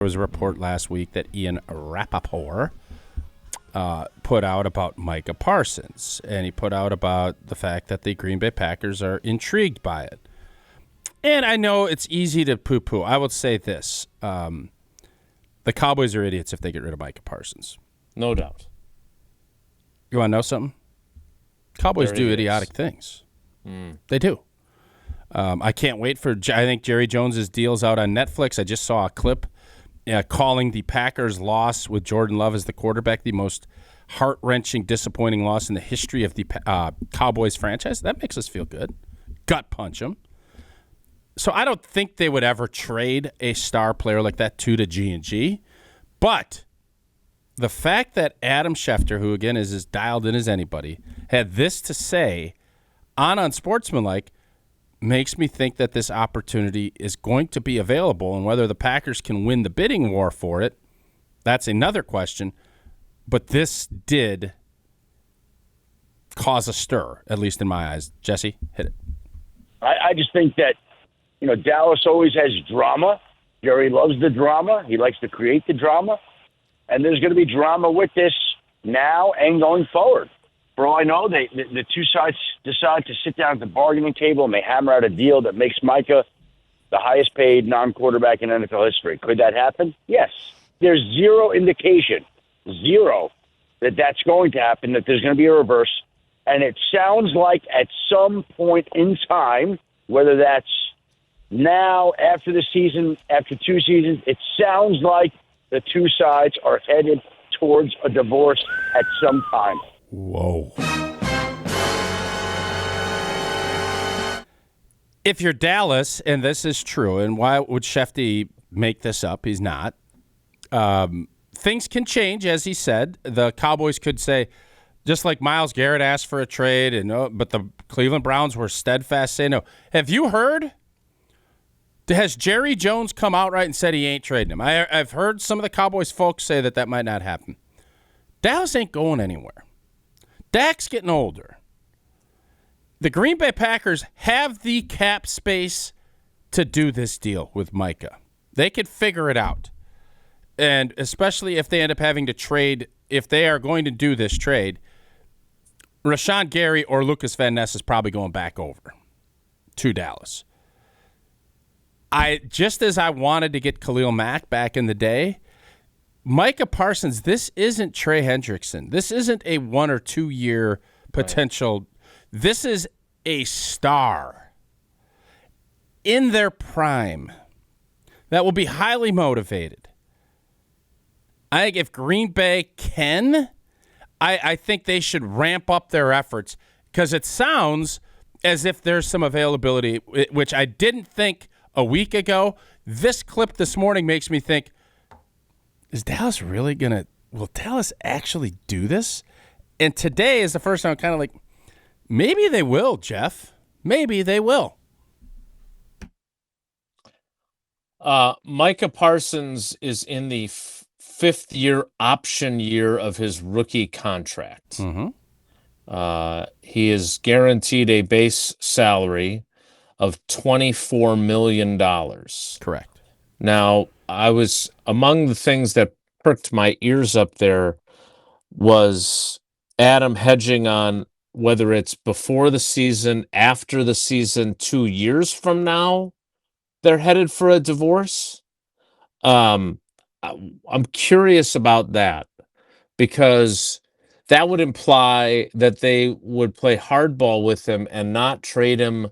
There was a report last week that Ian Rappaport put out about Micah Parsons, and he put out about the fact that the Green Bay Packers are intrigued by it. And I know it's easy to poo-poo. I would say this. The Cowboys are idiots if they get rid of Micah Parsons. No doubt. You want to know something? Cowboys do idiotic things. They do. I can't wait for – I think Jerry Jones's deal's out on Netflix. I just saw a clip calling the Packers' loss with Jordan Love as the quarterback the most heart-wrenching, disappointing loss in the history of the Cowboys franchise. That makes us feel good. Gut punch them. So I don't think they would ever trade a star player like that to G&G. But the fact that Adam Schefter, who, again, is as dialed in as anybody, had this to say on Unsportsmanlike makes me think that this opportunity is going to be available, and whether the Packers can win the bidding war for it, that's another question. But this did cause a stir, at least in my eyes. Jesse, hit it. I just think that, Dallas always has drama. Jerry loves the drama. He likes to create the drama. And there's going to be drama with this now and going forward. For all I know, the two sides decide to sit down at the bargaining table and they hammer out a deal that makes Micah the highest paid non-quarterback in NFL history. Could that happen? Yes. There's zero indication, that that's going to happen, that there's going to be a reverse. And it sounds like at some point in time, whether that's now, after the season, after 2 seasons, it sounds like the two sides are headed towards a divorce at some time. Whoa. If you're Dallas, and this is true, and why would Shefty make this up? He's not. Things can change, as he said. The Cowboys could say, just like Myles Garrett asked for a trade, but the Cleveland Browns were steadfast saying no. Have you heard? Has Jerry Jones come outright and said he ain't trading him? I've heard some of the Cowboys folks say that might not happen. Dallas ain't going anywhere. Dak's getting older. The Green Bay Packers have the cap space to do this deal with Micah. They could figure it out. And especially if they end up having to trade, if they are going to do this trade, Rashawn Gary or Lucas Van Ness is probably going back over to Dallas. Just as I wanted to get Khalil Mack back in the day, Micah Parsons, this isn't Trey Hendrickson. This isn't a 1 or 2 year potential. Right. This is a star in their prime that will be highly motivated. I think if Green Bay can, I think they should ramp up their efforts because it sounds as if there's some availability, which I didn't think a week ago. This clip this morning makes me think, is Dallas really will Dallas actually do this? And today is the first time I'm kind of like, maybe they will, Jeff. Maybe they will. Micah Parsons is in the fifth year option year of his rookie contract. Mm-hmm. He is guaranteed a base salary of $24 million. Correct. Now, among the things that perked my ears up there was Adam hedging on whether it's before the season, after the season, 2 years from now, they're headed for a divorce. I'm curious about that because that would imply that they would play hardball with him and not trade him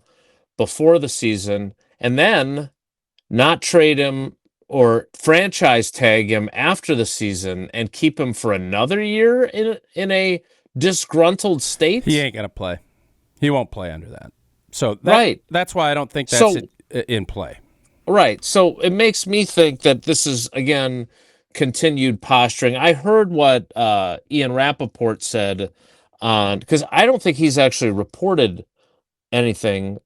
before the season, and then not trade him or franchise tag him after the season and keep him for another year in a disgruntled state. He ain't gonna play. He won't play under that. So that's why I don't think that's in play. Right. So it makes me think that this is, again, continued posturing. I heard what Ian Rappaport said because I don't think he's actually reported anything.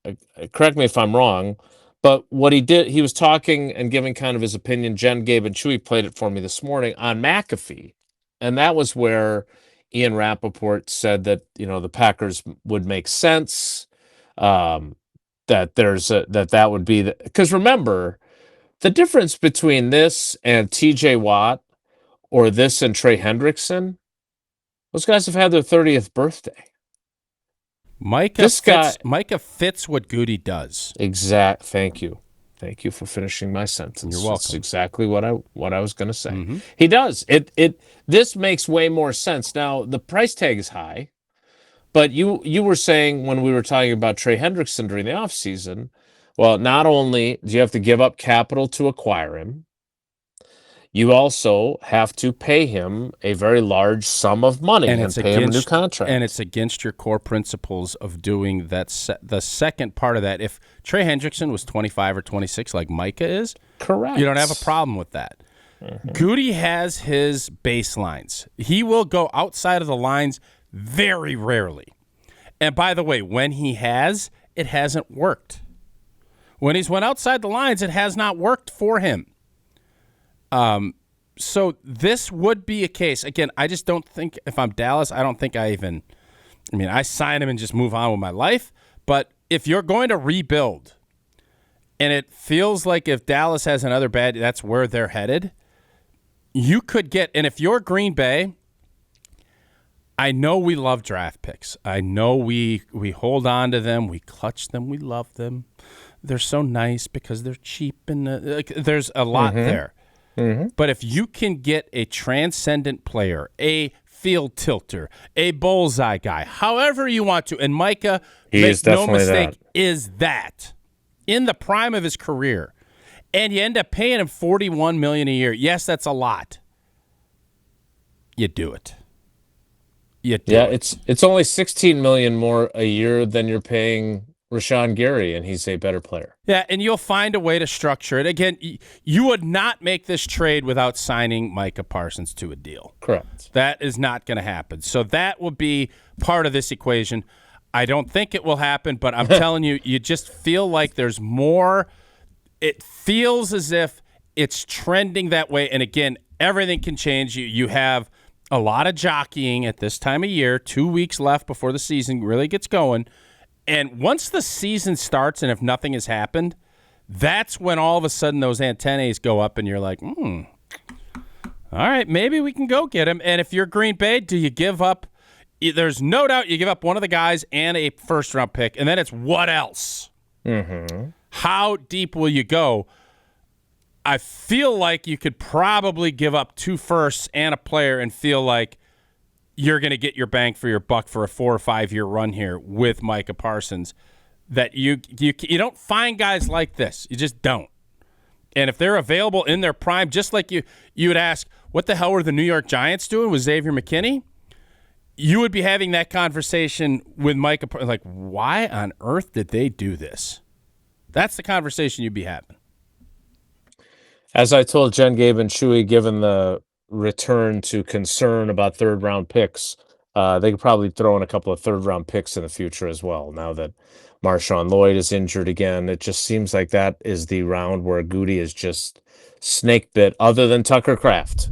Correct me if I'm wrong, but what he did, he was talking and giving kind of his opinion. Jen, Gabe, and Chewy played it for me this morning on McAfee, and that was where Ian Rappaport said that the Packers would make sense. That that would be because remember The difference between this and TJ Watt or this and Trey Hendrickson, those guys have had their 30th birthday. Micah fits what Goody does. Thank you. Thank you for finishing my sentence. You're welcome. That's exactly what I was going to say. Mm-hmm. He does. This makes way more sense. Now, the price tag is high, but you were saying when we were talking about Trey Hendrickson during the offseason, well, not only do you have to give up capital to acquire him, you also have to pay him a very large sum of money and pay him a new contract. And it's against your core principles of doing that. The second part of that, if Trey Hendrickson was 25 or 26 like Micah is, correct, you don't have a problem with that. Mm-hmm. Goody has his baselines. He will go outside of the lines very rarely. And by the way, when he has, it hasn't worked. When he's went outside the lines, it has not worked for him. So this would be a case. Again, I just don't think, if I'm Dallas, I don't think I sign him and just move on with my life. But if you're going to rebuild, and it feels like if Dallas has another bad, that's where they're headed, you could get, and if you're Green Bay, I know we love draft picks. I know we hold on to them. We clutch them. We love them. They're so nice because they're cheap, and there's a lot there. Mm-hmm. But if you can get a transcendent player, a field tilter, a bullseye guy, however you want to, and Micah, make no mistake, is that in the prime of his career, and you end up paying him $41 million a year. Yes, that's a lot. You do it. It's only $16 million more a year than you're paying Rashawn Gary, and he's a better player. Yeah, and you'll find a way to structure it. Again, you would not make this trade without signing Micah Parsons to a deal. Correct. That is not going to happen. So that will be part of this equation. I don't think it will happen, but I'm telling you, you just feel like there's more. It feels as if it's trending that way. And again, everything can change. You have a lot of jockeying at this time of year, 2 weeks left before the season really gets going. And once the season starts, and if nothing has happened, that's when all of a sudden those antennae go up, and you're like, all right, maybe we can go get him. And if you're Green Bay, do you give up? There's no doubt you give up one of the guys and a first-round pick, and then it's what else? Mm-hmm. How deep will you go? I feel like you could probably give up 2 firsts and a player and feel like you're going to get your bang for your buck for a 4 or 5 year run here with Micah Parsons. That you don't find guys like this. You just don't. And if they're available in their prime, just like you would ask, what the hell were the New York Giants doing with Xavier McKinney? You would be having that conversation with Micah. Like, why on earth did they do this? That's the conversation you'd be having. As I told Jen, Gabe, and Chewy, given the return to concern about third-round picks, they could probably throw in a couple of third-round picks in the future as well. Now that Marshawn Lloyd is injured again, it just seems like that is the round where Goody is just snake bit, other than Tucker Kraft.